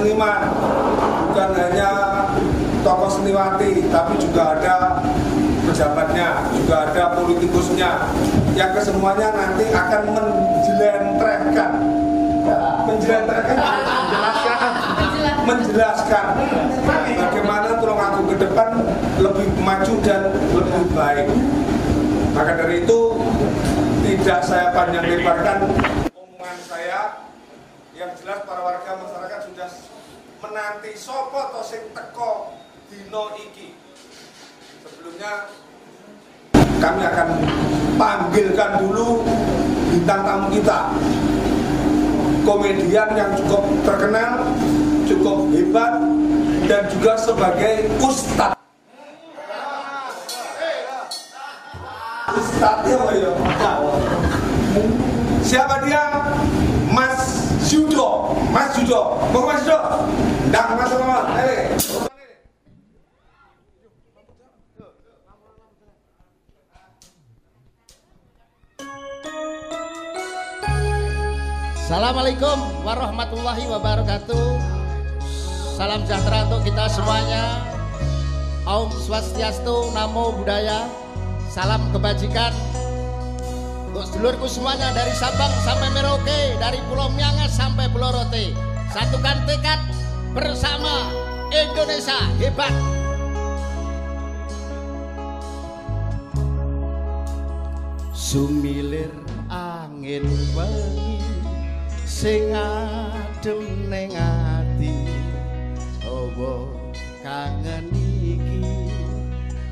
seniman, bukan hanya tokoh seniwati, tapi juga ada pejabatnya, juga ada politikusnya, yang kesemuanya nanti akan menjelaskan bagaimana Tulungagung ke depan lebih maju dan lebih baik. Maka dari itu tidak saya panjang lebarkan omongan saya, yang jelas para warga masyarakat sudah menanti sopo to sing teko dino iki. Sebelumnya kami akan panggilkan dulu bintang tamu kita, komedian yang cukup terkenal, cukup hebat, dan juga sebagai ustadz. Ustadznya apa ya? Siapa dia? Mas Judo. Mas Judo. Mau Mas Judo? Ndang Mas Mama. Assalamualaikum warahmatullahi wabarakatuh. Salam sejahtera untuk kita semuanya. Om Swastiastu, Namo Buddhaya. Salam kebajikan untuk sedulurku semuanya dari Sabang sampai Merauke, dari Pulau Miangas sampai Pulau Rote. Satukan tekad bersama, Indonesia hebat. Sumilir angin wengi sing adem ning ati, awa kangen iki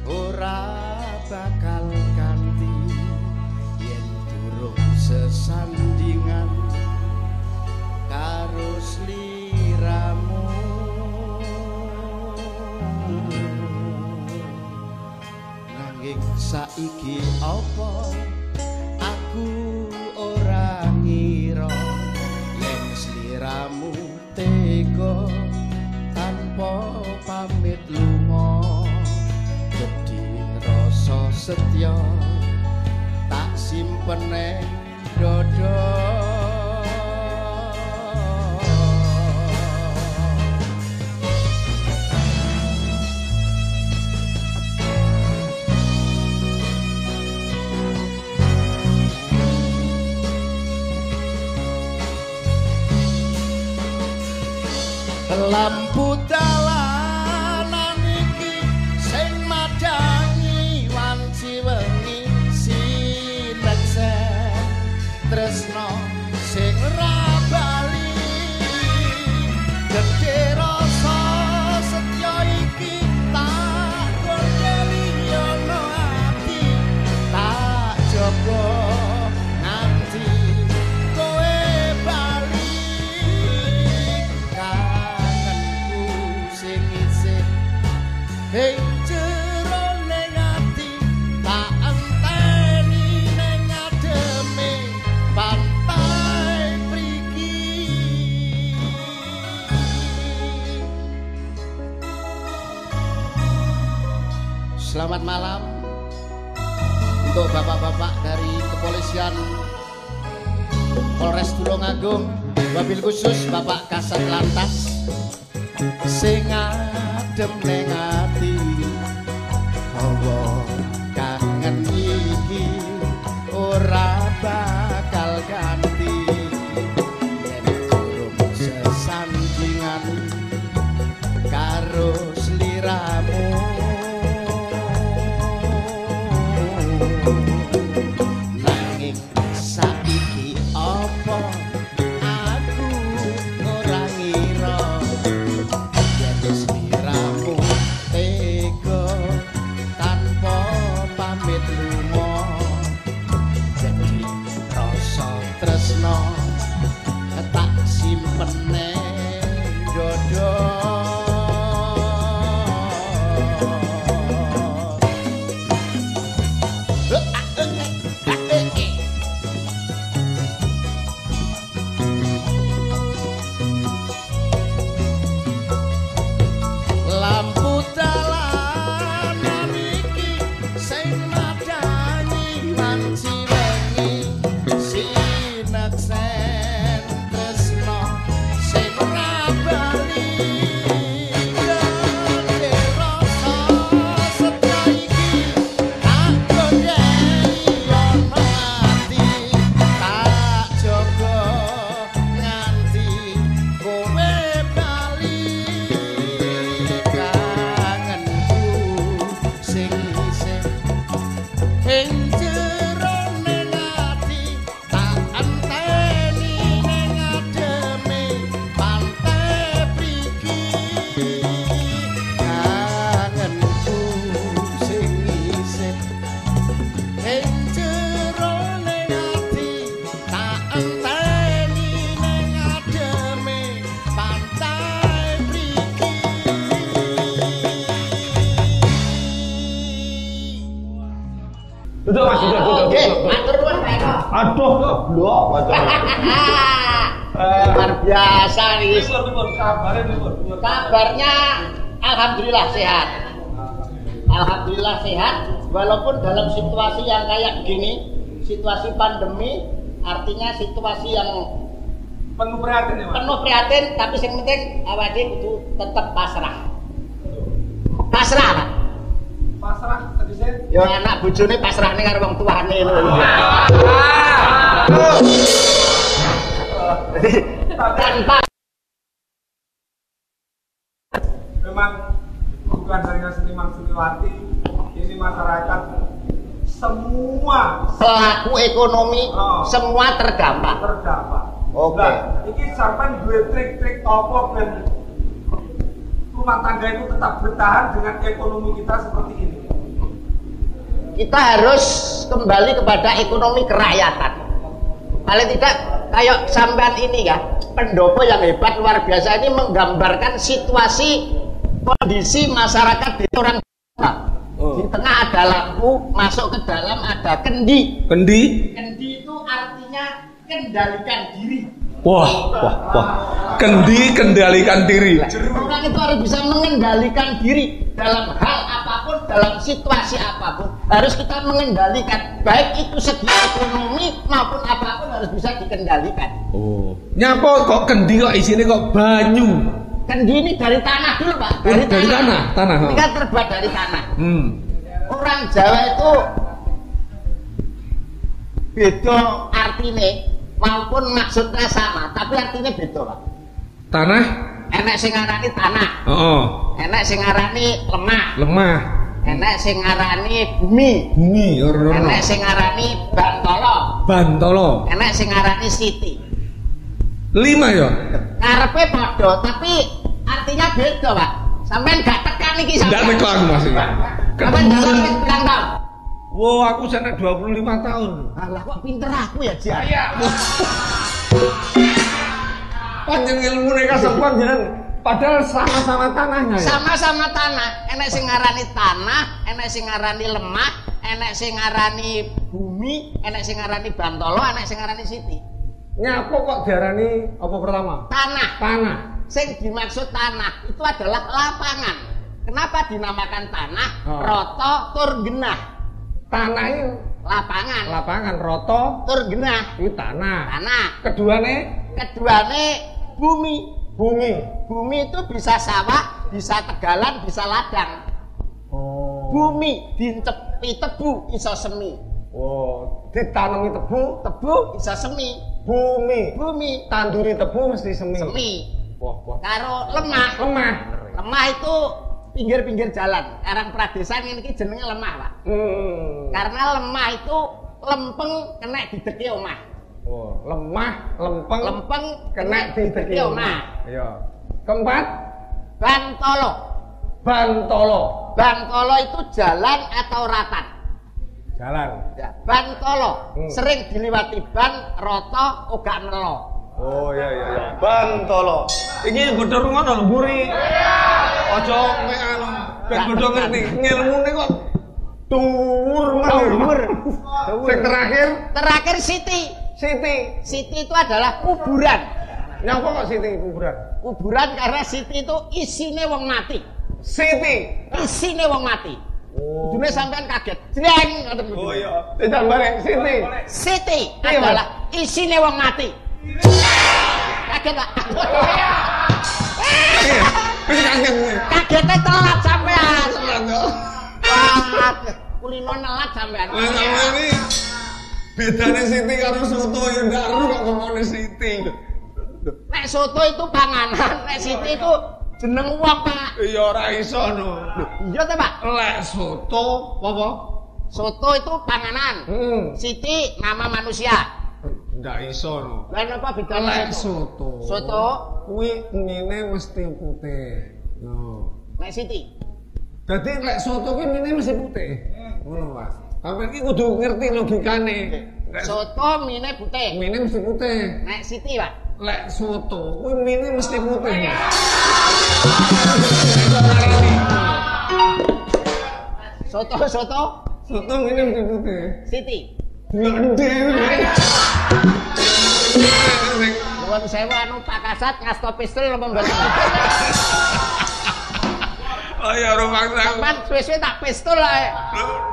ora bakal ganti yen durung sesandingan karo sliramu. Nanging saiki apa aku ora ngira yen sliramu tega tanpa pamit lunga. Rasa setya tak simpen ning dada. Lampu dalanan iki sing madangi wanci wengi sineksen tresno sing ora bali. Gedhe rasa setya iki tak gondeli yono ati, tak jaga nganti kowe bali. Kangenku sing isih ing jero ning ati, tak enteni ning ademe pantai mriki. Selamat malam untuk bapak-bapak dari kepolisian Polres Tulungagung, wabil khusus Bapak Kasat Lantas sing adem ning ati, awa kangen iki ora bakal ganti yen durung sesandingan karo sliramu. Nanging saiki apa aku ora ngira yen sliramu tega tanpa pamit lunga. Jadi rasa tresno tak simpen ning dada. Aduh, goblok. Luar biasa nih. Kabarnya Kabarnya alhamdulillah sehat. Alhamdulillah sehat walaupun dalam situasi yang kayak gini, situasi pandemi, artinya situasi yang penuh prihatin ya, Mas. penuh prihatin, tapi yang penting awake kudu tetep pasrah. Pasrah, Pak. Pasrah tadi saya. Ya anak bojone pasrah ning karo wong tuane lho. Tanpa Memang bukan hanya seniman seniwati, ini masyarakat semua pelaku ekonomi semua terdampak. terdampak. Oke. Nah, ini sampai dua trik-trik apa dan rumah tangga itu tetap bertahan dengan ekonomi kita seperti ini. Kita harus kembali kepada ekonomi kerakyatan. Paling tidak kayak sampean ini ya, pendopo yang hebat luar biasa ini menggambarkan situasi kondisi masyarakat di orang tua. Di tengah ada lampu, masuk ke dalam ada kendi. Kendi. Kendi itu artinya kendalikan diri. Wah. Kendi kendalikan diri. Orang itu harus bisa mengendalikan diri dalam hal apapun, dalam situasi apapun. Harus kita mengendalikan, baik itu segi ekonomi maupun apapun harus bisa dikendalikan. Oh. Nyapa kok kendi kok isine kok banyu? Kendi ini dari tanah dulu, Pak. Dari tanah. Ini kan terbuat dari tanah. Orang Jawa itu beda artinya maupun maksudnya sama, tapi artinya beda, Pak. Tanah? Enek sing ngarani tanah. Oh. Enek sing ngarani lemah. Lemah. Enek sing ngarani bumi. Bumi ora. Enek sing ngarani bantolo. Bantolo. Enek sing ngarani siti. 5 ya? Karepe padha, tapi artinya beda, Pak. Sampeyan gak tekan iki sampeyan. Ndak tekan Mas. Sampeyan jalan wis pirang tahun? Wow, aku sana 25 tahun. Alah kok pinter aku ya, Jan. Iya. Panjang ilmu nek kasepuan jeneng. Padahal sama-sama tanahnya ya. Sama-sama tanah. Enek sing ngarani tanah, enek sing ngarani lemah, enek sing ngarani bumi, enek sing ngarani bantolo, enek sing ngarani siti. Nyapa kok diarani apa pertama? Tanah. Tanah. Sing dimaksud tanah itu adalah lapangan. Kenapa dinamakan tanah? Roto tur genah. Tanah itu Lapangan. lapangan, roto Tur genah. itu tanah. Tanah. Keduane Bumi. bumi. Bumi itu bisa sawah, bisa tegalan, bisa ladang. Oh. Bumi dicepi tebu iso semi. Oh, ditanami tebu, Tebu iso semi. bumi. Tanduri tebu mesti semi. Semi. Wah. Karo lemah. Lemah. Lemah itu pinggir-pinggir jalan. Karang Pradesan ini jenenge lemah, Pak. Karena lemah itu lempeng kena dideki omah. Oh, lemah, lempeng kena dideki omah. Iya. Keempat, Bantolo. Bantolo itu jalan atau ratan. Jalan. Ya, Bantolo sering diliwati ban, roto, uga nelo. Oh iya. Bantolo. Iki bodho rungono lho mburi. Aja mek anu ben bodho ngerti. Ngilmune kok dhuwur. Sing terakhir Siti. Siti. Siti itu adalah kuburan. Nyapa kok Siti kuburan? Kuburan karena Siti itu isine wong mati. Siti. Isine wong mati. Oh. Dune sampean kaget. Jreng ngoten. Oh iya. Ditambah Siti. Siti Iya, adalah isine wong mati. Kaget, Pak. Iya. Wis kaget. Kagetnya telat sampean. Wah, kulino nelat sampean. Lah sama ini bedane Siti karo soto ya ndak ero kok ngomongane Siti. Nek soto itu panganan, nek Siti itu jeneng wong, Pak. Iya ora iso no. Iya ta, Pak? Lek soto apa? Soto itu panganan. Siti nama manusia. Ndak iso no. Lah napa bedane Lek soto. Soto Kuwi mine mesti putih. No. nek Siti. Dadi lek soto kuwi mine mesti putih. Ngono, Mas. Sampeyan iki kudu ngerti logikane. Soto mine putih. Mine mesti putih. Nek Siti, Pak. Lek soto kuwi mine mesti putih. Soto Soto mine mesti putih. Siti. Gede. Nuwun sewu anu Pak Kasat ngasto pistol napa mboten? Oh ya rumangsa. Sampeyan suwe-suwe tak pistol ae.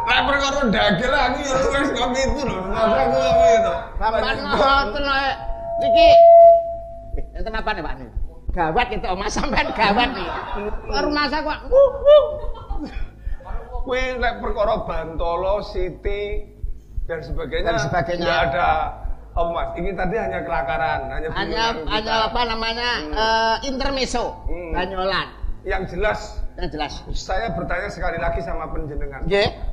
Lah perkara dagel aku ya wis kok gitu lho. Masa aku gitu. Sampeyan ngoten ae. Niki enten apa nih Pak nih? Gawat gitu Mas sampean gawat nih. Rumah saya kok Kuwi lek perkara Bantolo, Siti dan sebagainya. Enggak ada Mas, ini tadi hanya kelakaran, hanya apa namanya intermezzo, banyolan. Yang jelas, saya bertanya sekali lagi sama panjenengan.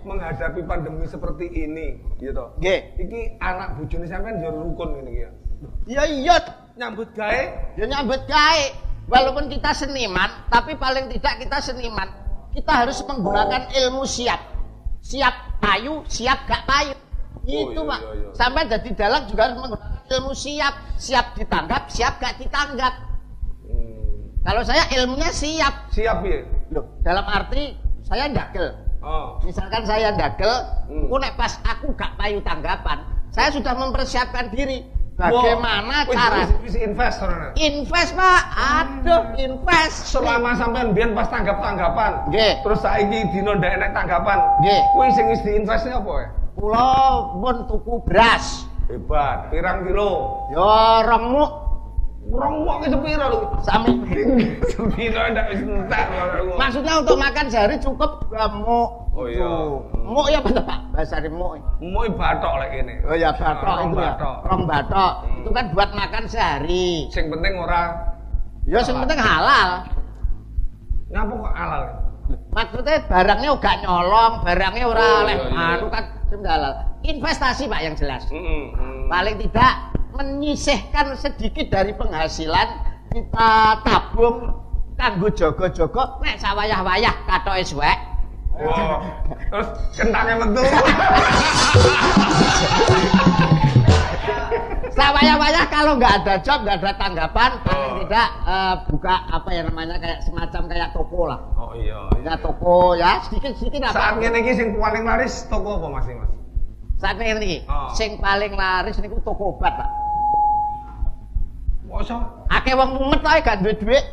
Menghadapi pandemi seperti ini, gitu. Iki anak bojone sampean yo rukun ngene iki ya. Iya, nyambut gawe. Ya nyambut gawe. Walaupun kita seniman, tapi paling tidak kita seniman, kita harus menggunakan ilmu siap. Siap payu, siap gak payu. Itu Pak. Iya. Sampai jadi dalang juga harus menggunakan ilmu siap. Siap ditanggap, siap gak ditanggap. Kalau saya ilmunya siap. Siap ya? Loh, dalam arti saya ndagel. Misalkan saya ndagel, nek pas aku gak payu tanggapan, saya sudah mempersiapkan diri. Bagaimana cara? Invest Pak. Aduh, invest. Selama sampean biyen pas tanggapan. Terus saiki dino ndak enek tanggapan. Kuwi sing wis diinvestne apa ya? Kula pun tuku beras. Hebat. Pirang kilo? Ya remuk. Remuk itu piro lho? Sami. Sepiro ndak wis entek. Maksudnya untuk makan sehari cukup remuk. Oh iya. Muk ya apa Pak? Bahasa muk. Muk bathok lek kene. Oh ya bathok itu ya. Rong bathok. Itu kan buat makan sehari. Sing penting ora. Ya sing penting halal. Ngapa kok halal? Maksudnya barangnya gak nyolong, barangnya ora oleh anu kan halal. Investasi Pak yang jelas. Paling tidak menyisihkan sedikit dari penghasilan kita tabung kanggo jaga-jaga nek sawayah-wayah katoke suwek. Wow. Terus kentangnya metu. Sawayah-wayah kalau nggak ada job, nggak ada tanggapan, paling tidak buka apa ya namanya kayak semacam kayak toko lah. Oh iya. Ya toko ya sedikit-sedikit apa. Saat ngene iki sing paling laris toko apa Mas? Saat ngene iki sing paling laris niku toko obat, Pak. Mosok akeh wong mumet ae gak duwe dhuwit.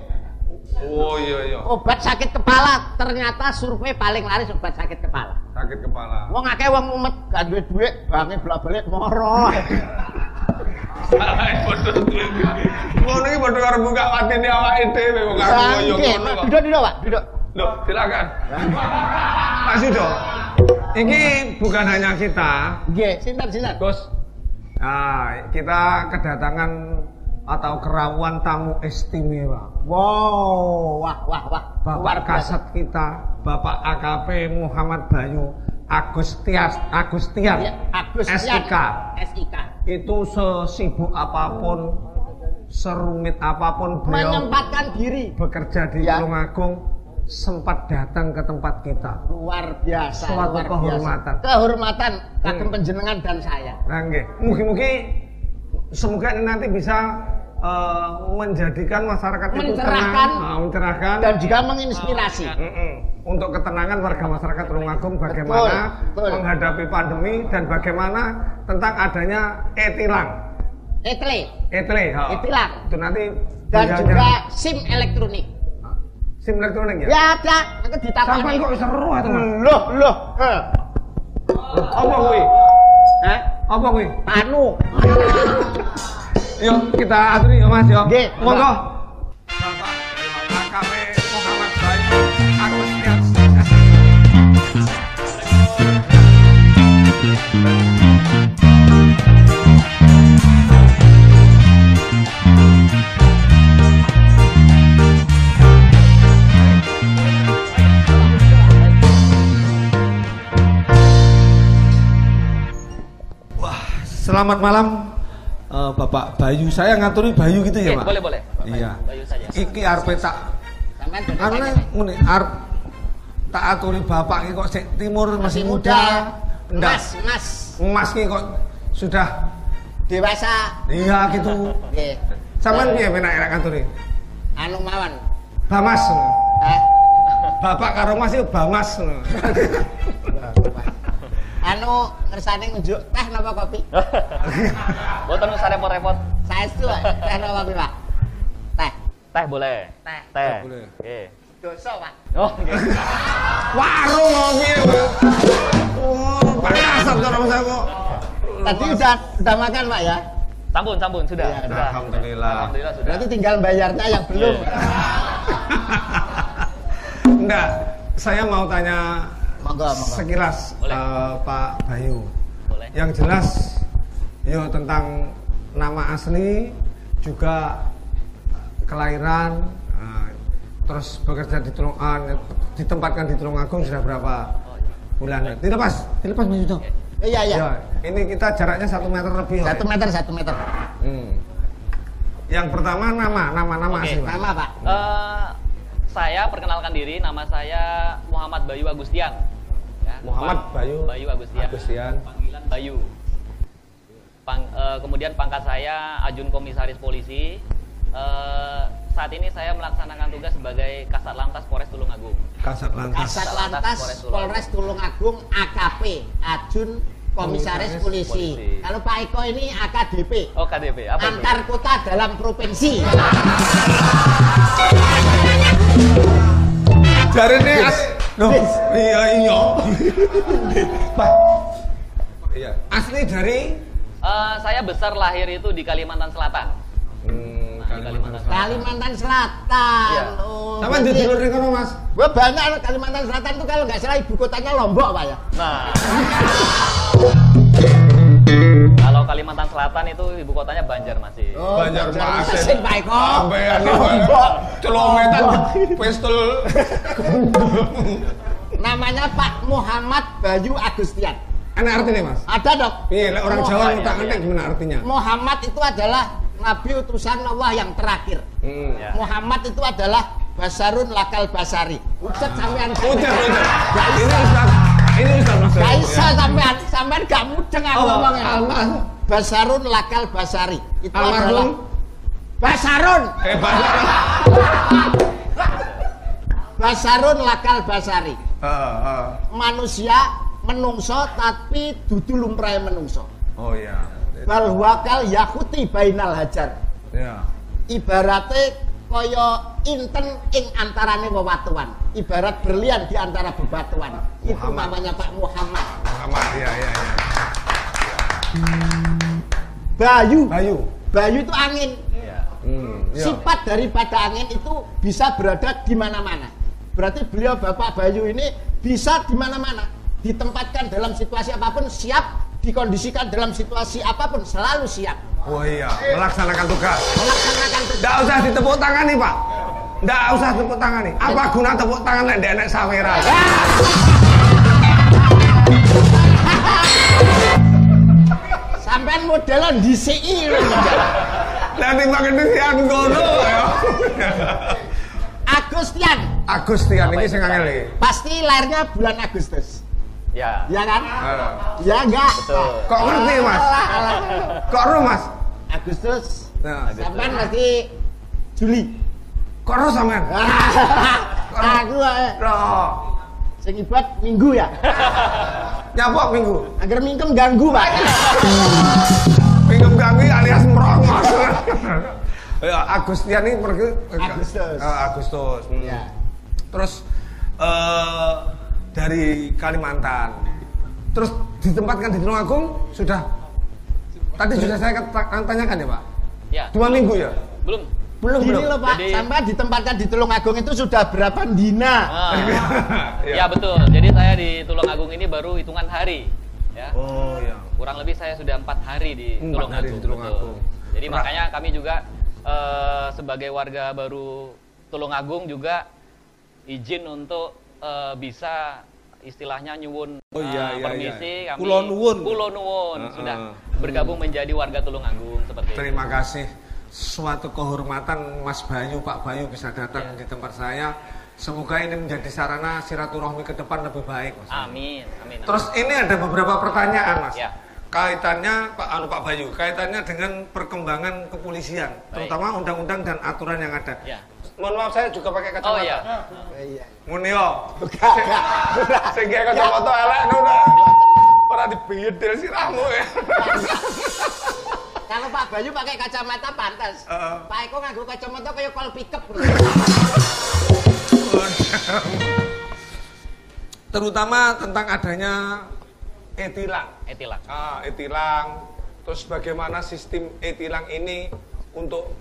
Oh iya. Obat sakit kepala, ternyata survei paling laris obat sakit kepala. Sakit kepala. Wong akeh wong mumet gak duwe dhuwit, bange bolak-balik moro. Salah bodoh duwe. Ngono iki padha karo buka watine awake dhewe kok karo koyo ngono kok. Duduk, Pak, duduk. Loh, silakan. Mas Yudo. Ini bukan hanya kita. Nggih, sinten. Gus. Nah, kita kedatangan atau kerawuan tamu istimewa. Wow, wah. Bapak Kasat kita, Bapak AKP Muhammad Bayu Agustian, SIK. Itu sesibuk apapun, serumit apapun beliau menyempatkan diri bekerja di Tulungagung, sempat datang ke tempat kita. Luar biasa. Suatu kehormatan. Kehormatan kagem panjenengan dan saya. Nah, nggih. Mugi-mugi semoga ini nanti bisa menjadikan masyarakat itu tenang, mencerahkan dan juga menginspirasi untuk ketenangan warga masyarakat Tulungagung bagaimana menghadapi pandemi dan bagaimana tentang adanya e-tilang. E-tilang. Itu nanti dan juga SIM elektronik. SIM elektronik ya? Ya ada, nanti ditakoni. Sampai kok seru itu Mas? Loh. Apa kuwi? Apa kuwi? Anu. Yuk kita aturi ya Mas ya. Monggo. Bapak AKP Muhammad Bayu Agustian. Wah, selamat malam. Bapak Bayu, saya ngaturi Bayu gitu ya, Pak? Boleh. Iya. Bayu saja. Iki arep tak ngene arep tak aturi bapak iki kok sik timur masih muda. Mas iki kok sudah dewasa. Iya gitu. Nggih. Sampeyan piye enak ngaturi? Anu mawon. Bamas. Bapak karo Mas iki Bamas. anu ngersane nunjuk teh napa kopi? Boten usah repot-repot. Saestu teh napa kopi, Pak? Teh. Teh boleh. Teh. Teh. Boleh. Oke. Dosa, Pak. Oh, nggih. Warung ngopi. Oh, panas cara saya kok. Tadi udah makan, Pak ya? Sampun, sudah. Iya, Sudah. Alhamdulillah. Alhamdulillah sudah. Berarti tinggal bayarnya yang belum. Iya. Enggak, saya mau tanya Monggo. sekilas Boleh. Pak Bayu. Boleh. Yang jelas yo tentang nama asli juga kelahiran terus bekerja di ditempatkan di Tulungagung sudah berapa bulan? Dilepas Mas Yudo. Iya. Ya, ini kita jaraknya 1 meter lebih. 1 meter. Yang pertama nama Oke. asli, Pak. Nama, Pak. Saya perkenalkan diri, nama saya Muhammad Bayu Agustian. Ya, Muhammad Bayu Agustian. Panggilan Bayu. Kemudian pangkat saya Ajun Komisaris Polisi. Saat ini saya melaksanakan tugas sebagai Kasat Lantas Polres Tulungagung. Kasat Lantas. Kasat Lantas Polres Tulungagung AKP, Ajun Komisaris Polisi. Kalau Pak Eko ini AKDP. Oh, KDP. Apa itu? Antar kota dalam provinsi. Jarene iya. Pak. Iya. Asli dari Saya besar lahir itu di Kalimantan Selatan. Kalimantan Selatan. Iya. Oh, Sama di dulur kono, Mas. Gua banyak Kalimantan Selatan tuh kalau nggak salah ibu kotanya Lombok, Pak ya. Nah, kalau Kalimantan Selatan itu ibu kotanya Banjarmasin. Oh, Banjarmasin. Pak Eko. Sampean Lombok. celometan pistol. Namanya Pak Muhammad Bayu Agustian. Ana artinya, Mas? Ada dong. Iya, orang Jawa iya, tak iya. ngerti gimana artinya. Muhammad itu adalah Nabi utusan Allah yang terakhir. Ya. Muhammad itu adalah Basarun Lakal Basari. Ustaz sampean. Udah. Ini Ustaz Mas. Gak bisa sampean gak mudeng aku ngomongnya. Almas. Basarun Lakal Basari. Itu Almarhum. adalah Basarun. Basarun Lakal Basari. Manusia menungso tapi dudu lumrahe menungso. Oh iya. Bal wakal yahuti bainal hajar. Ya. Ibarate kaya inten ing antarane wewatuan. Ibarat berlian di antara bebatuan. Itu Muhammad. namanya Pak Muhammad. Muhammad, iya. Bayu itu angin. Ya. Iya. Sifat daripada angin itu bisa berada di mana-mana. Berarti beliau Bapak Bayu ini bisa di mana-mana. Ditempatkan dalam situasi apapun siap, dikondisikan dalam situasi apapun selalu siap. Oh iya, melaksanakan tugas. Melaksanakan tugas. Nggak usah ditepuk tangan nih, Pak. Nggak usah tepuk tangan nih. Apa guna tepuk tangan nek ndek saweran? Sampean modelan DCI lho. Nanti makin disian ngono ya. Agustian ini sing angel iki. pasti lahirnya bulan Agustus. Ya. Ya kan? Ya enggak? Betul. Kok ngerti, Mas? Kok ro, Mas? Agustus. Nah, Sampean berarti Juli. kok ro sampean? Aku Ro. sing ibad Minggu ya. Nyapa minggu? Agar mingkem ganggu, Pak. Minggu ganggu alias merongos. Ya, Agustian ini pergi Agustus. Agustus. Ya. Terus dari Kalimantan. Terus ditempatkan di Tulungagung sudah. Tadi sudah saya tanyakan ya, Pak. Ya. 2 minggu ya? Belum. Gini loh, Pak, Jadi- sampai ditempatkan di Tulungagung itu sudah berapa dina? Ya betul. Jadi saya di Tulungagung ini baru hitungan hari. Ya. Oh iya. Kurang lebih saya sudah 4 hari di 4 Tulungagung. hari di Tulungagung. Betul. Jadi makanya kami juga sebagai warga baru Tulungagung juga izin untuk bisa istilahnya nyuwun Oh, iya, iya, permisi iya. kami Kulo nuwun. Sudah bergabung menjadi warga Tulungagung seperti itu. Terima kasih. Suatu kehormatan Mas Bayu, Pak Bayu bisa datang di tempat saya. Semoga ini menjadi sarana silaturahmi ke depan lebih baik, Mas. Amin. Terus ini ada beberapa pertanyaan, Mas. Ya. Kaitannya Pak Bayu, kaitannya dengan perkembangan kepolisian, terutama undang-undang dan aturan yang ada. Ya. Mohon maaf saya juga pakai kacamata. Oh iya. Iya. Munio. Sing kacamata elek ngono. Ora dibedel sirahmu ya. Kalau Pak Bayu pakai kacamata pantas. Pak Eko nganggo kacamata kayak kol pickup. Terutama tentang adanya e-tilang. E-tilang. E-tilang. Terus bagaimana sistem e-tilang ini untuk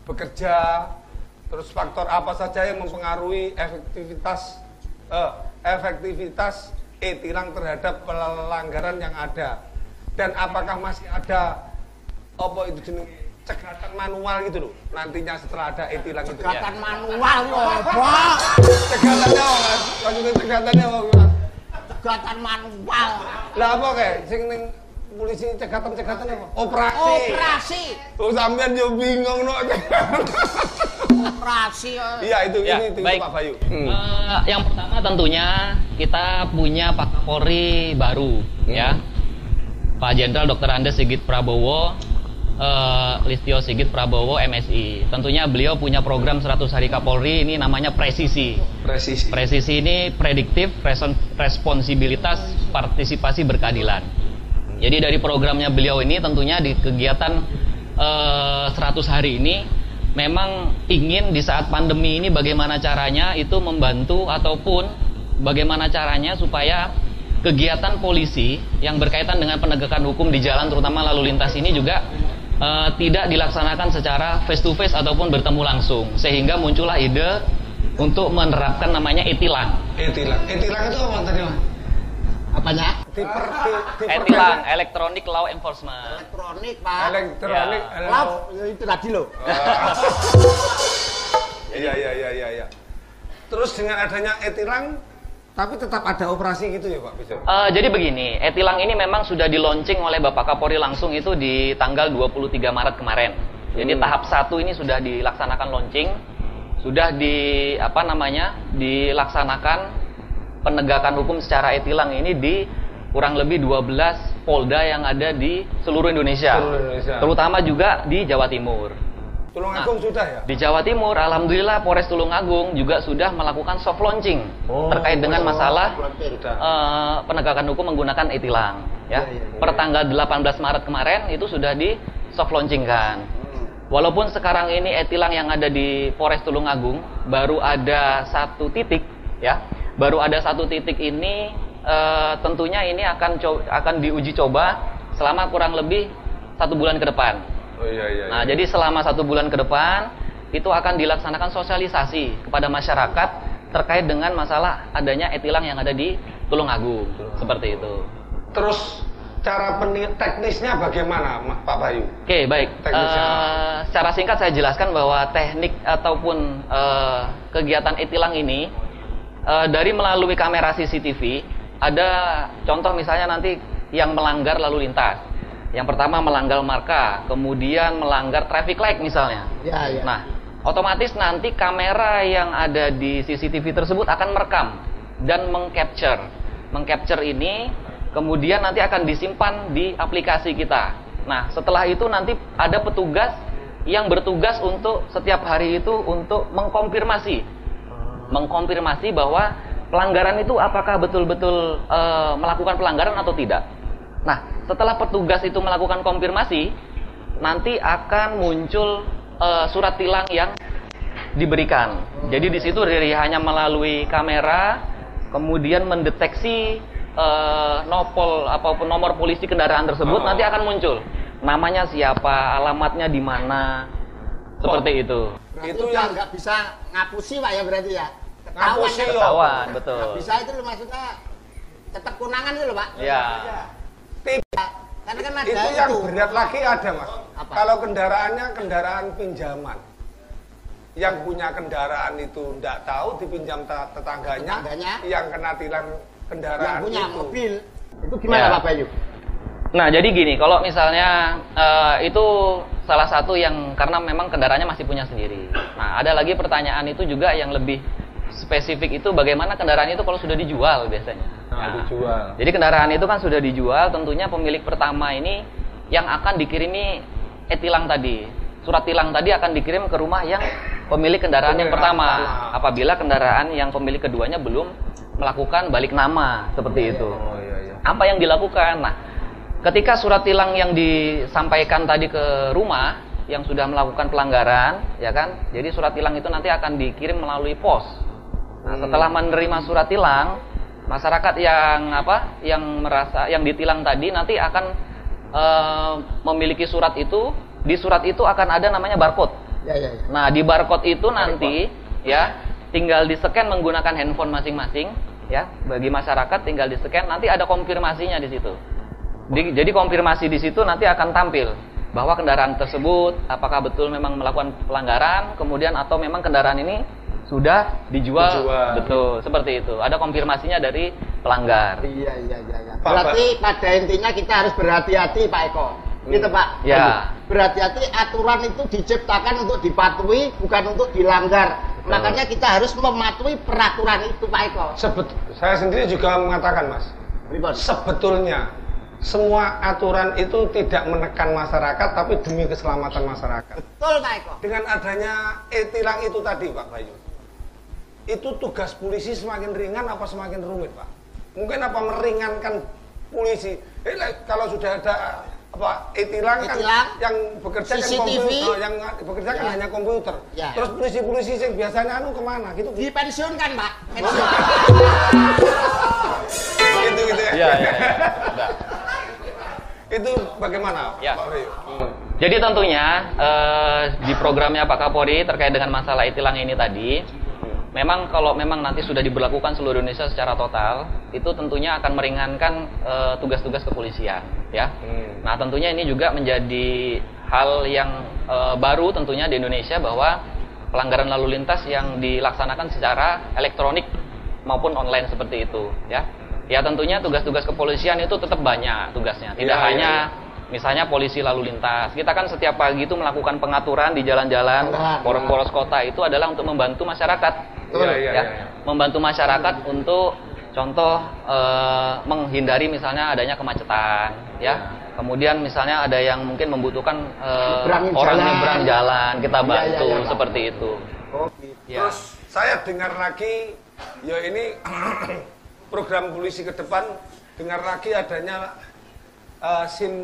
bekerja. Terus faktor apa saja yang mempengaruhi efektivitas e-tilang terhadap pelanggaran yang ada. Dan apakah masih ada apa itu jenis cegatan manual gitu loh nantinya setelah ada e-tilang itu. Cegatan manual yo apa? Cegatannya apa Mas? Maksudnya cegatannya apa Mas? Cegatan manual. Lah apa kayak sing ning polisi cegatan apa? Operasi. Operasi. Oh sampean yo bingung no. Operasi. Iya itu Ya, itu baik. Pak Bayu. Yang pertama tentunya kita punya Pak Kapolri baru ya. Pak Jenderal Dr. Andes Sigit Prabowo, Listio Sigit Prabowo MSI. Tentunya beliau punya program 100 hari Kapolri, ini namanya Presisi. Presisi ini prediktif, responsibilitas, partisipasi berkeadilan. Jadi dari programnya beliau ini tentunya di kegiatan 100 hari ini memang ingin di saat pandemi ini bagaimana caranya itu membantu ataupun bagaimana caranya supaya kegiatan polisi yang berkaitan dengan penegakan hukum di jalan terutama lalu lintas ini juga tidak dilaksanakan secara face to face ataupun bertemu langsung, sehingga muncullah ide untuk menerapkan namanya e-tilang. E-tilang itu apa tadi Mas? Apanya? E-tilang, Electronic Law Enforcement. Elektronik, Pak. Elektronik. Ya. Love, itu tadi loh. Iya. Terus dengan adanya e-tilang tapi tetap ada operasi gitu ya Pak bisa? Jadi begini, e-tilang ini memang sudah di-launching oleh Bapak Kapolri langsung itu di tanggal 23 Maret kemarin. Jadi tahap 1 ini sudah dilaksanakan launching, sudah dilaksanakan penegakan hukum secara e-tilang ini di kurang lebih 12 polda yang ada di seluruh Indonesia. Terutama juga di Jawa Timur. Tulungagung sudah ya? Di Jawa Timur, alhamdulillah Polres Tulungagung juga sudah melakukan soft launching terkait dengan masalah penegakan hukum menggunakan e-tilang. Ya. Per tanggal 18 Maret kemarin itu sudah di soft launching kan. Walaupun sekarang ini e-tilang yang ada di Polres Tulungagung baru ada 1 titik, ya, baru ada 1 titik ini tentunya ini akan diuji coba selama kurang lebih 1 bulan ke depan. Nah, jadi selama 1 bulan ke depan itu akan dilaksanakan sosialisasi kepada masyarakat terkait dengan masalah adanya e-tilang yang ada di Tulungagung. Seperti itu. Terus cara teknisnya bagaimana Pak Bayu? Oke, baik. Secara singkat saya jelaskan bahwa teknik ataupun kegiatan e-tilang ini dari melalui kamera CCTV ada contoh misalnya nanti yang melanggar lalu lintas. Yang pertama melanggar marka, kemudian melanggar traffic light misalnya. Ya. Nah, otomatis nanti kamera yang ada di CCTV tersebut akan merekam dan mengcapture ini, kemudian nanti akan disimpan di aplikasi kita. Nah, setelah itu nanti ada petugas yang bertugas untuk setiap hari itu untuk mengkonfirmasi bahwa pelanggaran itu apakah betul-betul melakukan pelanggaran atau tidak. Nah, setelah petugas itu melakukan konfirmasi, nanti akan muncul surat tilang yang diberikan. Jadi di situ dari hanya melalui kamera, kemudian mendeteksi nopol ataupun nomor polisi kendaraan tersebut, nanti akan muncul namanya siapa, alamatnya di mana, seperti itu. Berarti itu yang nggak bisa ngapusi Pak ya berarti ya? Ketahuan, betul. Nggak bisa itu maksudnya tetap kunangan itu loh Pak? Ya. Karena kan ada itu yang berat lagi ada Mas. Apa? Kalau kendaraannya kendaraan pinjaman, yang punya kendaraan itu tidak tahu dipinjam tetangganya, yang kena tilang kendaraan yang punya itu. mobil itu gimana Pak Bayu? Nah, jadi gini, kalau misalnya itu salah satu yang karena memang kendaraannya masih punya sendiri. Nah, ada lagi pertanyaan itu juga yang lebih spesifik itu bagaimana kendaraan itu kalau sudah dijual biasanya. Nah, dijual. Jadi kendaraan itu kan sudah dijual, tentunya pemilik pertama ini yang akan dikirimi e-tilang tadi. Surat tilang tadi akan dikirim ke rumah yang pemilik kendaraan yang pertama. Apabila kendaraan yang pemilik keduanya belum melakukan balik nama seperti itu. Oh iya. Apa yang dilakukan? Nah, ketika surat tilang yang disampaikan tadi ke rumah yang sudah melakukan pelanggaran, ya kan? Jadi surat tilang itu nanti akan dikirim melalui pos. Nah, setelah menerima surat tilang, masyarakat yang ditilang tadi nanti akan memiliki surat itu. Di surat itu akan ada namanya barcode. Ya. Nah, di barcode itu nanti ya tinggal di-scan menggunakan handphone masing-masing ya. Bagi masyarakat tinggal di-scan, nanti ada konfirmasinya di situ. Jadi konfirmasi di situ nanti akan tampil bahwa kendaraan tersebut apakah betul memang melakukan pelanggaran, kemudian atau memang kendaraan ini sudah dijual. Betul, seperti itu. Ada konfirmasinya dari pelanggar. Iya. Berarti pada intinya kita harus berhati-hati, Pak Eko. Gitu, Pak. Ya. Berhati-hati, aturan itu diciptakan untuk dipatuhi, bukan untuk dilanggar. Makanya kita harus mematuhi peraturan itu, Pak Eko. Saya sendiri juga mengatakan, Mas. Sebetulnya semua aturan itu tidak menekan masyarakat, tapi demi keselamatan masyarakat. Betul, Pak Eko. Dengan adanya e-tilang itu tadi, Pak Bayu, itu tugas polisi semakin ringan apa semakin rumit, Pak? Mungkin apa meringankan polisi? Kalau sudah ada e-tilang kan yang bekerja CCTV, kan komputer, yang bekerja kan hanya komputer. Ya. Terus polisi-polisi yang biasanya kemana gitu? Dipensiunkan, Pak. Pensiun. Gitu ya. Iya. Itu bagaimana, Ya. Pak Rio? Jadi tentunya di programnya Pak Kapolri terkait dengan masalah e-tilang ini tadi, memang kalau memang nanti sudah diberlakukan seluruh Indonesia secara total, itu tentunya akan meringankan tugas-tugas kepolisian, ya. Nah, tentunya ini juga menjadi hal yang baru tentunya di Indonesia bahwa pelanggaran lalu lintas yang dilaksanakan secara elektronik maupun online seperti itu, ya. Ya tentunya tugas-tugas kepolisian itu tetap banyak tugasnya. Tidak hanya misalnya polisi lalu lintas. Kita kan setiap pagi itu melakukan pengaturan di jalan-jalan poros-poros kota itu adalah untuk membantu masyarakat. Membantu masyarakat untuk contoh menghindari misalnya adanya kemacetan, ya. Kemudian misalnya ada yang mungkin membutuhkan orang nyebrang jalan, kita bantu seperti itu. Terus saya dengar lagi, ya ini program polisi ke depan, dengar lagi adanya SIM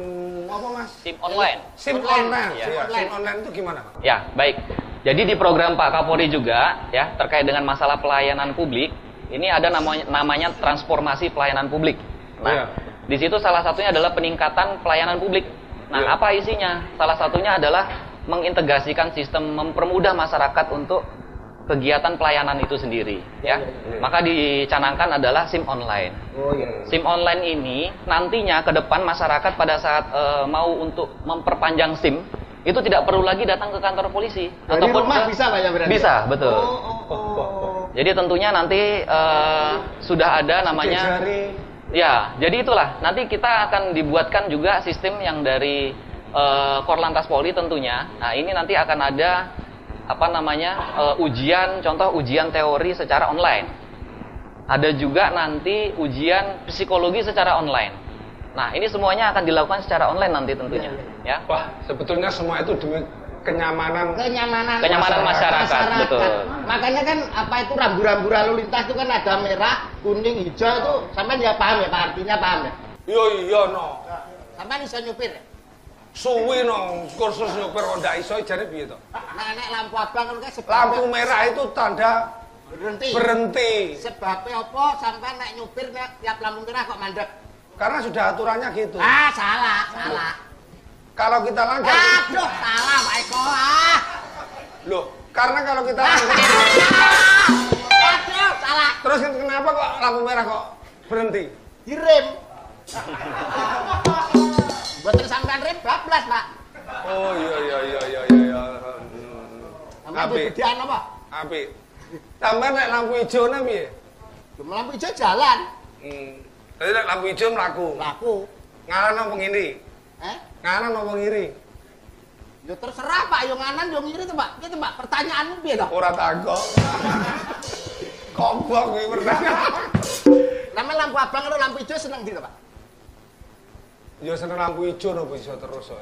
apa, Mas? SIM online. SIM online. Ya. SIM online itu gimana, Pak? Ya, baik. Jadi di program Pak Kapolri juga ya terkait dengan masalah pelayanan publik, ini ada namanya transformasi pelayanan publik. Nah, di situ salah satunya adalah peningkatan pelayanan publik. Nah, apa isinya? Salah satunya adalah mengintegrasikan sistem mempermudah masyarakat untuk kegiatan pelayanan itu sendiri, ya. Maka dicanangkan adalah SIM online. SIM online ini nantinya ke depan masyarakat pada saat mau untuk memperpanjang SIM itu tidak perlu lagi datang ke kantor polisi. Dari rumah bisa, Pak, ya berarti? Bisa, betul. Jadi tentunya nanti sudah ada namanya. Ya, jadi itulah. Nanti kita akan dibuatkan juga sistem yang dari Korlantas Polri tentunya. Nah, ini nanti akan ada ujian, contoh ujian teori secara online. Ada juga nanti ujian psikologi secara online. Nah, ini semuanya akan dilakukan secara online nanti tentunya, ya. Wah, sebetulnya semua itu demi kenyamanan masyarakat, betul. Makanya kan itu rambu-rambu lalu lintas itu kan ada merah, kuning, hijau itu sampean ya paham ya, Pak, artinya paham ya? Iya no. Sampean bisa nyupir ya? Suwi no, kursus nyupir kok ndak iso jare piye to? Nek lampu abang kan lampu merah itu tanda berhenti. Sebabnya apa sampai nek nyupir tiap lampu merah kok mandek? Karena sudah aturannya gitu. Salah. Kalau kita langgar. Aduh, salah Pak Eko. Loh, karena kalau kita langgar. Aduh, salah. Terus kenapa kok lampu merah kok berhenti? Direm. Buatan sampean rem bablas, Pak. Oh iya. Sampeyan gedean apa? Apik. Sampeyan nek lampu hijau ne piye? Lampu hijau jalan. Jadi nek lampu hijau mlaku. Nganan apa ngiri? Nganan apa ngiri? Ya terserah, Pak, yo nganan yo ngiri to, Pak. Iki to, Pak, pertanyaanmu piye to? Ora takok. Kobok iki pertanyaan. Namanya lampu abang karo lampu hijau seneng ndi to, Pak? Ya seneng lampu hijau no bisa terus kok.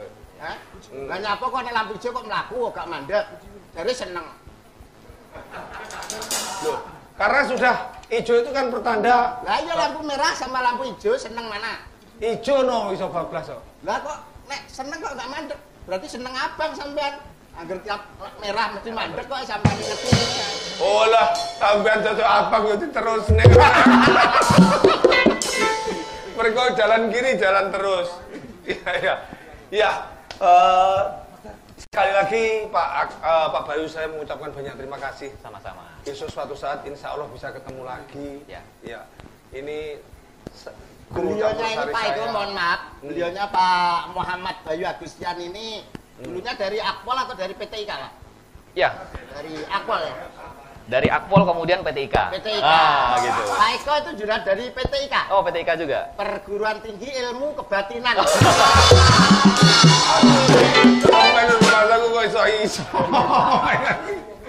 Lah nyapa kok nek lampu hijau kok mlaku kok gak mandek. Jadi seneng. Loh, karena sudah Ijo itu kan pertanda. Lah iya lampu merah sama lampu hijau seneng mana? Ijo no iso bablas kok. Lah kok nek seneng kok gak mandek. Berarti seneng abang sampean. Angger tiap merah mesti mandek kok sampean ngerti. Oh lah, sampean cocok abang yo terus nek. Mereka jalan kiri jalan terus. Iya. Ya, sekali lagi Pak Bayu saya mengucapkan banyak terima kasih. Sama-sama. Besok suatu saat insya Allah bisa ketemu lagi. Ya. Ini Beliaunya ini Pak Eko, mohon maaf. Beliaunya Pak Muhammad Bayu Agustian ini dulunya dari Akpol atau dari PT IKA, Pak? Ya. Dari Akpol ya? Dari Akpol kemudian PT IKA. PT IKA. Gitu. Pak Eko itu juga dari PT IKA. Oh, PT IKA juga. Perguruan Tinggi Ilmu Kebatinan.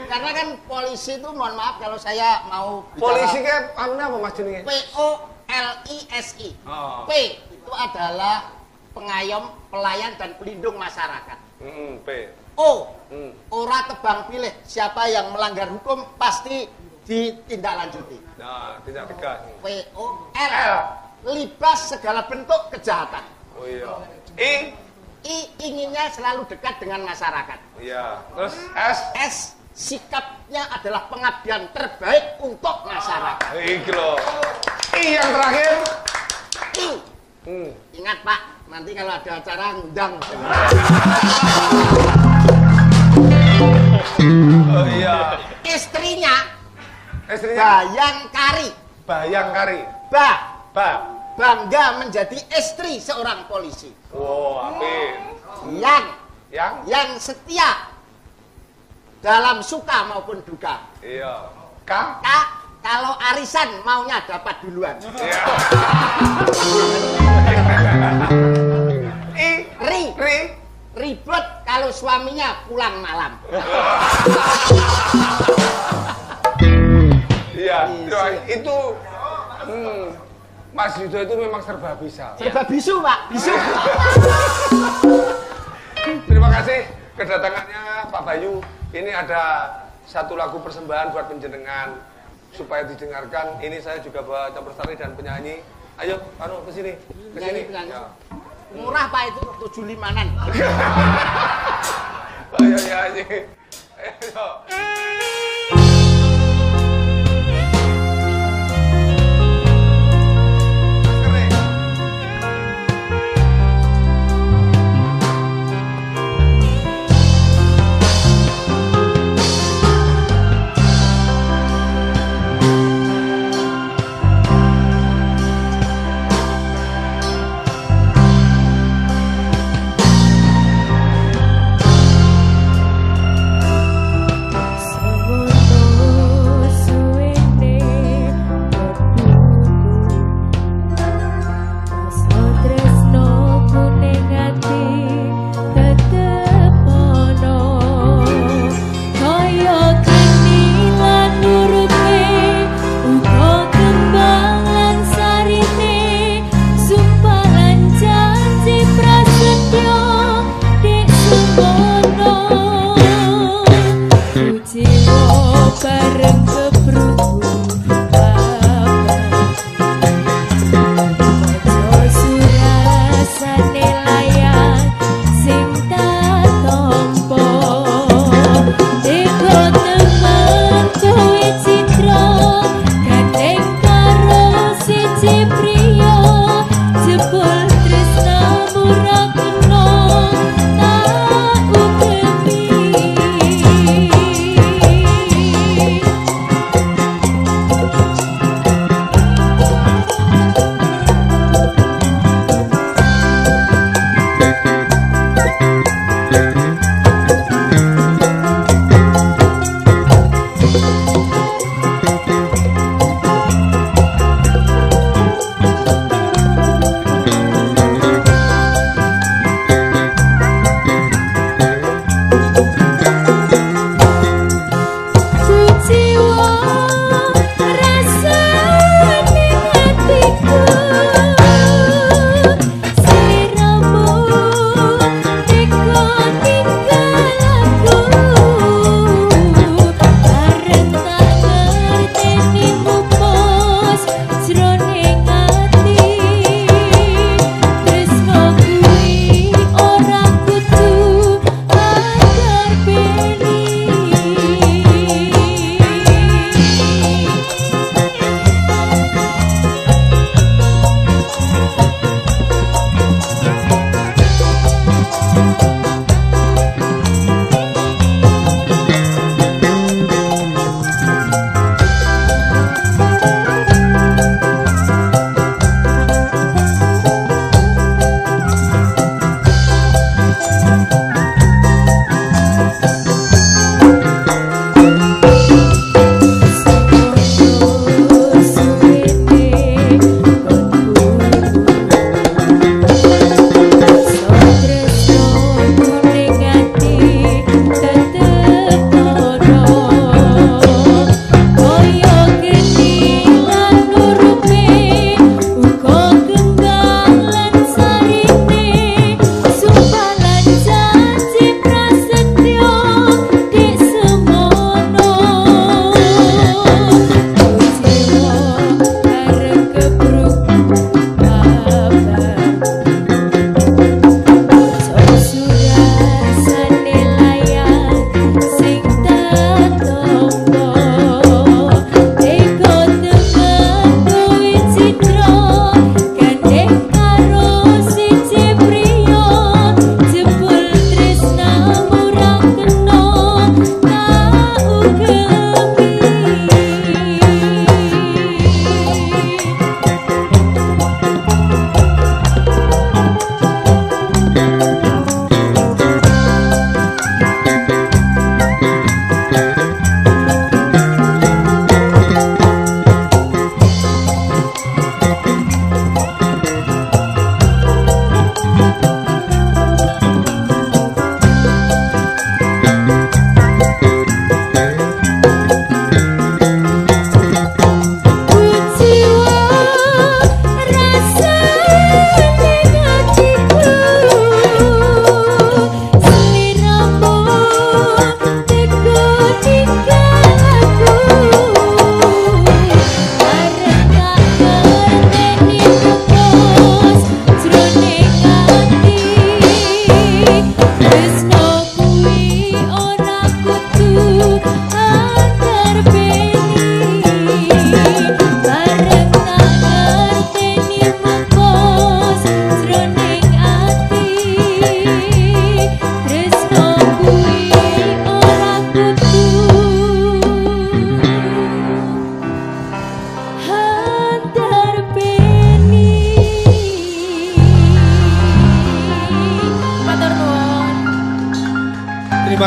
Karena kan polisi itu mohon maaf kalau saya mau bicara. Polisi kayak apa Mas jenenge? POLISI. Oh. P itu adalah pengayom, pelayan dan pelindung masyarakat. P. O, ora tebang pilih. Siapa yang melanggar hukum pasti ditindaklanjuti. Nah, tidak tegas. POL, libas segala bentuk kejahatan. Oh iya. I, inginnya selalu dekat dengan masyarakat. Iya. Terus S, sikapnya adalah pengabdian terbaik untuk masyarakat. Iki loh. I yang terakhir. I. Ingat Pak, nanti kalau ada acara ngundang. Oh iya. Istrinya Bayangkari. Bayangkari. Bangga menjadi istri seorang polisi. Wow, apik. Yang setia dalam suka maupun duka. Iya. Kalau arisan maunya dapat duluan. Iya. Ribet kalau suaminya pulang malam. Iya, itu Mas Yudo itu memang serba bisa. Serba bisu, Pak. Bisu. Terima kasih kedatangannya Pak Bayu. Ini ada satu lagu persembahan buat penjenengan supaya didengarkan. Ini saya juga bawa campur sari dan penyanyi. Ayo, ke sini. Ke sini. Ya. Murah Pak itu 75-an. Ayo nyanyi. Ayo.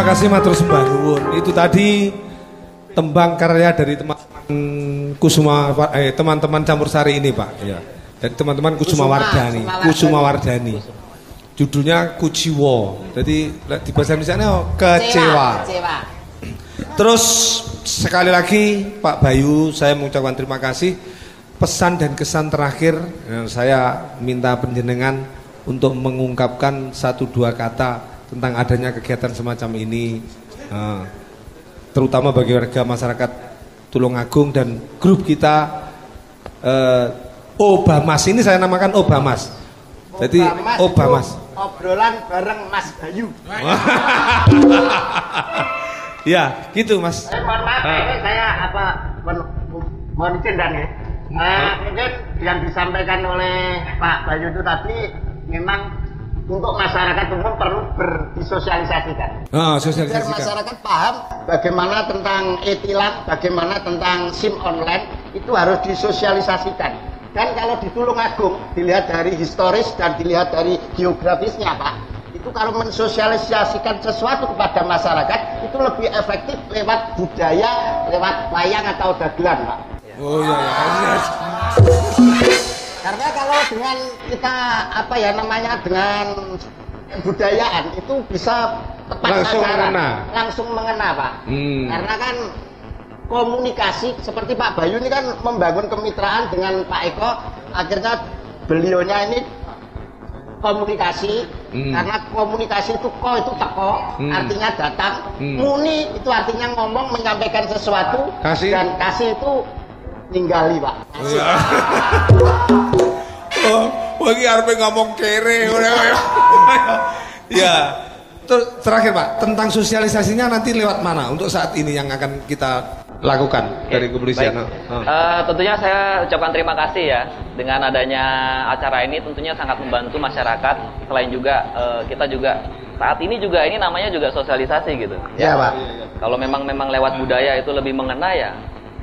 kasih matur sembah nuwun. Itu tadi tembang karya dari teman-teman Campur Sari ini, Pak. Ya. Dari teman-teman Kusuma Wardani. Kusuma Wardani. Judulnya Kuciwo. Jadi di bahasa Indonesia kecewa. Terus sekali lagi Pak Bayu, saya mengucapkan terima kasih. Pesan dan kesan terakhir saya minta panjenengan untuk mengungkapkan 1-2 kata tentang adanya kegiatan semacam ini, terutama bagi warga masyarakat Tulungagung dan grup kita Obamas. Ini saya namakan Obamas. Jadi Obamas. Obrolan bareng Mas Bayu. Ya, gitu Mas. Mohon maaf, ini saya mohon izin dan ya. Mungkin yang disampaikan oleh Pak Bayu itu tadi memang untuk masyarakat umum perlu disosialisasikan. Biar masyarakat paham bagaimana tentang e-tilang, bagaimana tentang SIM online, itu harus disosialisasikan. Dan kalau di Tulungagung dilihat dari historis dan dilihat dari geografisnya, Pak, itu kalau mensosialisasikan sesuatu kepada masyarakat itu lebih efektif lewat budaya, lewat wayang atau dagelan, Pak. Oh iya. Karena kalau dengan kita dengan budayaan itu bisa tepat sasaran, langsung mengena, Pak. Karena kan komunikasi seperti Pak Bayu ini kan membangun kemitraan dengan Pak Eko, akhirnya beliaunya ini komunikasi, karena komunikasi itu itu teko, artinya datang, muni itu artinya ngomong, menyampaikan sesuatu, dan kasih itu ninggali, Pak. Bagi arep ngomong kere. Ya. Terus terakhir Pak, tentang sosialisasinya nanti lewat mana untuk saat ini yang akan kita lakukan dari kepolisian? Tentunya saya ucapkan terima kasih ya dengan adanya acara ini, tentunya sangat membantu masyarakat. Selain juga kita juga saat ini juga ini namanya juga sosialisasi gitu. Ya Pak. Kalau memang lewat budaya itu lebih mengena ya,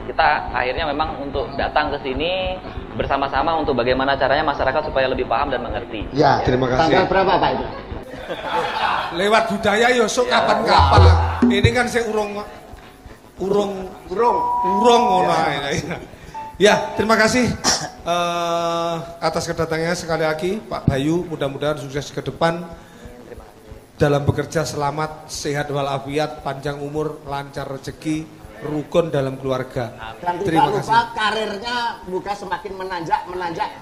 kita akhirnya memang untuk datang ke sini bersama-sama untuk bagaimana caranya masyarakat supaya lebih paham dan mengerti. Ya, terima kasih. Tanggal berapa Pak itu? Lewat budaya yo sok kapan-kapan. Ini kan saya urung ngono ae. Ya, terima kasih atas kedatangannya sekali lagi Pak Bayu, mudah-mudahan sukses ke depan dalam bekerja, selamat, sehat walafiat, panjang umur, lancar rezeki, rukun dalam keluarga. Dan terima tidak kasih. lupa karirnya semoga semakin menanjak.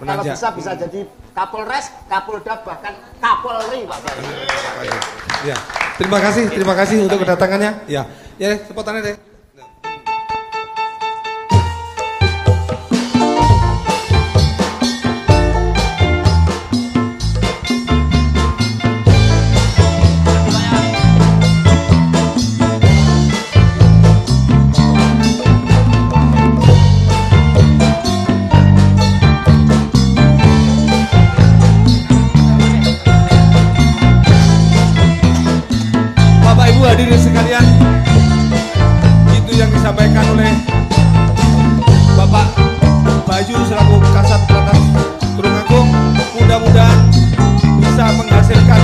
Kalau bisa jadi Kapolres, Kapolda, bahkan Kapolri, Pak Bayu. Ya, terima kasih untuk kedatangannya. Ya, tepatannya deh. Hadirin sekalian, itu yang disampaikan oleh Bapak Bayu selaku Kasat Lantas Tulungagung. Mudah-mudahan bisa menghasilkan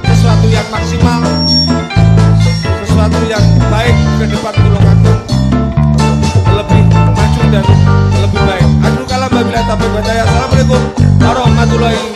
sesuatu yang maksimal, sesuatu yang baik ke depan Tulungagung, lebih maju dan lebih baik. Akhirul kalam wabillahi taufiq wal hidayah. Assalamualaikum warahmatullahi